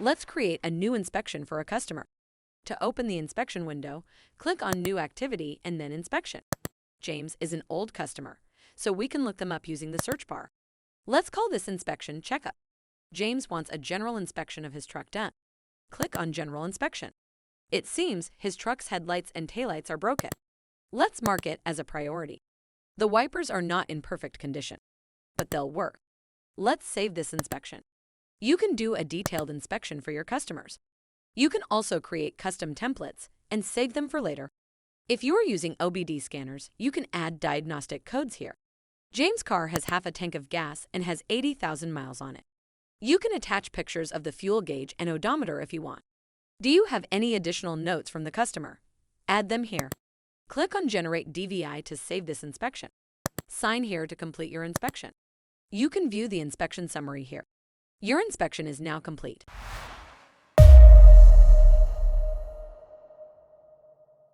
Let's create a new inspection for a customer. To open the inspection window, click on New Activity and then Inspection. James is an old customer, so we can look them up using the search bar. Let's call this inspection Checkup. James wants a general inspection of his truck done. Click on General Inspection. It seems his truck's headlights and taillights are broken. Let's mark it as a priority. The wipers are not in perfect condition, but they'll work. Let's save this inspection. You can do a detailed inspection for your customers. You can also create custom templates and save them for later. If you are using OBD scanners, you can add diagnostic codes here. James' car has half a tank of gas and has 80,000 miles on it. You can attach pictures of the fuel gauge and odometer if you want. Do you have any additional notes from the customer? Add them here. Click on Generate DVI to save this inspection. Sign here to complete your inspection. You can view the inspection summary here. Your inspection is now complete.